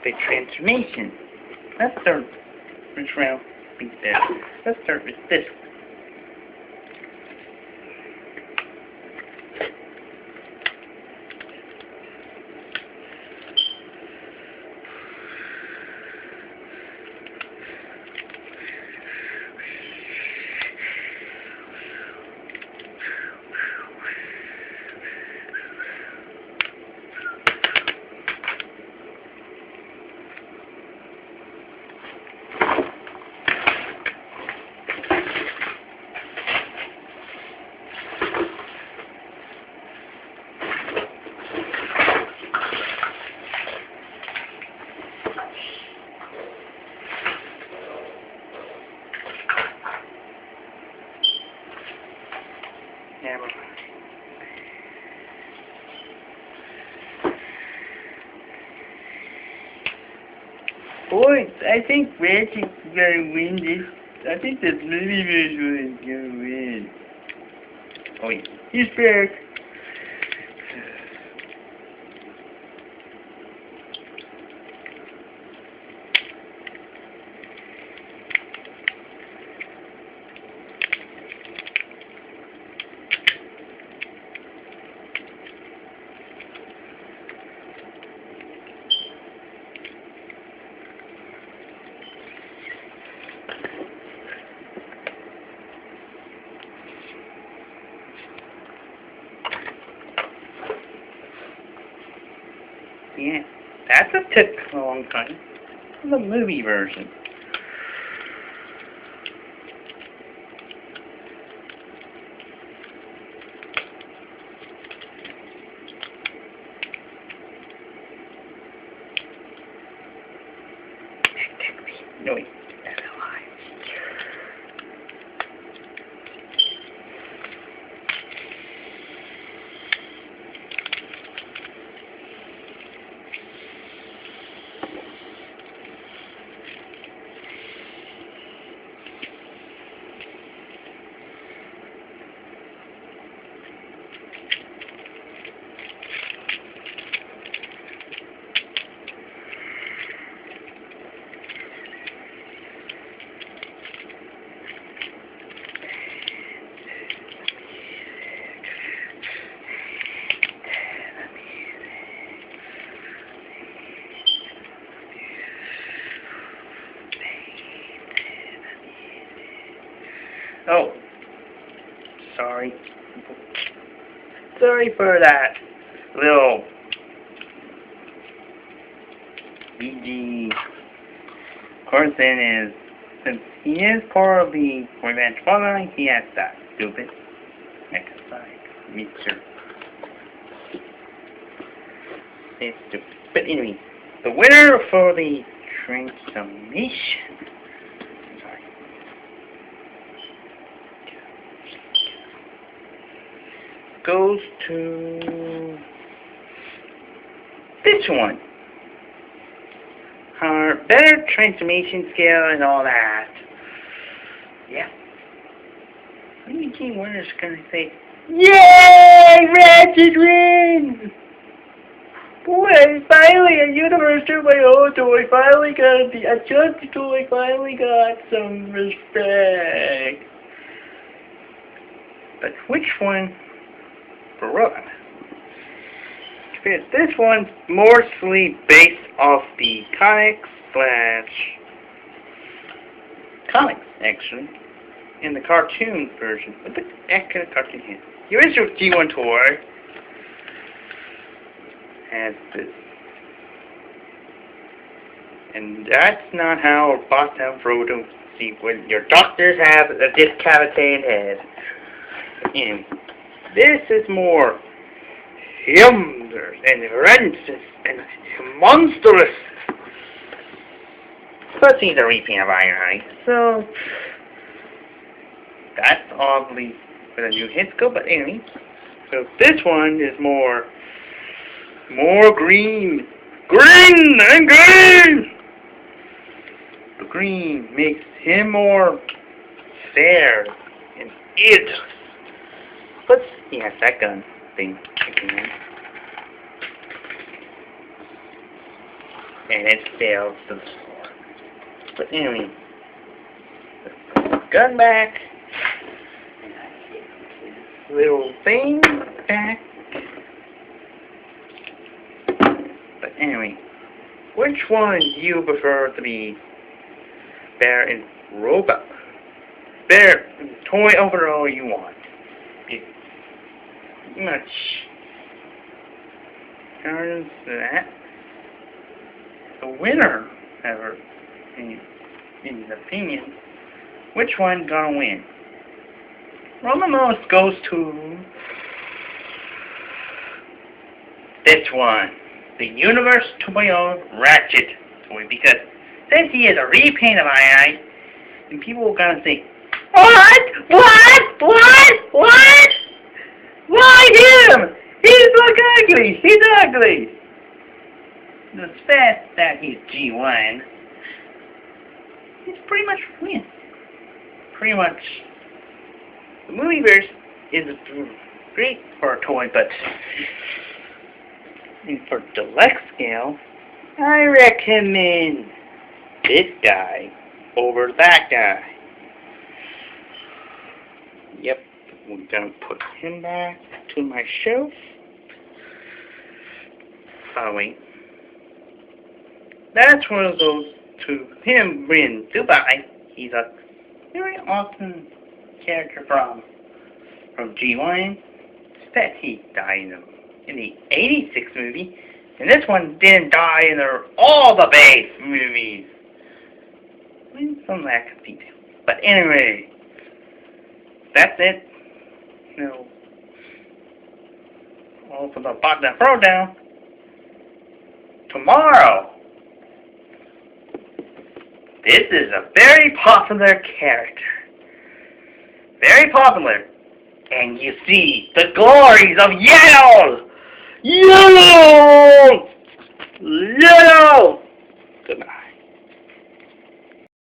the transformation. Let's start this round with this. Let's start with this one. Boys, I think Ratchet's gonna win this. I think this movie visual is gonna win. Oh wait, he's back. Yeah, that's took a long time. The movie version. No, wait, that's a lie. Oh, sorry. Sorry for that little BG. Of course, then is, since he is part of the Revenge Botdown, he has that stupid exercise mixture. It's stupid. But anyway, the winner for the transformation goes to this one. Her better transformation skill and all that. Yeah. Maybe Team Winner's gonna say, yay! Ratchet wins! Boy, finally a universe to my own toy. Finally got a CHUG toy. Finally got some respect. But which one? Run. Because this one's mostly based off the comics, actually, in the cartoon version. But the accurate cartoon here. The original G1 toy has this. And that's not how Botdown Throwdown see when your doctors have a decapitated head. Anyway. This is more humorous and horrendous and monstrous. Plus he's a repaint of Ironhide, so that's oddly with a new hit scope, but anyway. So this one is more green. Green and green! The green makes him more fair and it. Plus, he has that gun thing kicking in. and it fails to the floor. But anyway, let's put the gun back, and I get this little thing back. But anyway, which one do you prefer to be? Bear and robot? Bear, toy overall you want. Pretty much turns that. The winner, however, in his opinion, which one gonna win? Well, the most goes to this one, the Universe 2.0 Ratchet toy, because since he is a repaint of I, and people are gonna say, What? Why him? He's look ugly. He's ugly. The fact that he's G1, he's pretty much win. Pretty much, the movieverse is great for a toy, but for deluxe scale, I recommend this guy over that guy. Yep, we're gonna put him back to my shelf. By the way, that's one of those to him in Dubai. He's a very awesome character from G1. That he died in the '86 movie, and this one didn't die in all the base movies. Some lack of detail. But anyway, that's it. All for the Botdown Throwdown. Tomorrow, this is a very popular character. Very popular. And you see the glories of yellow! Yellow!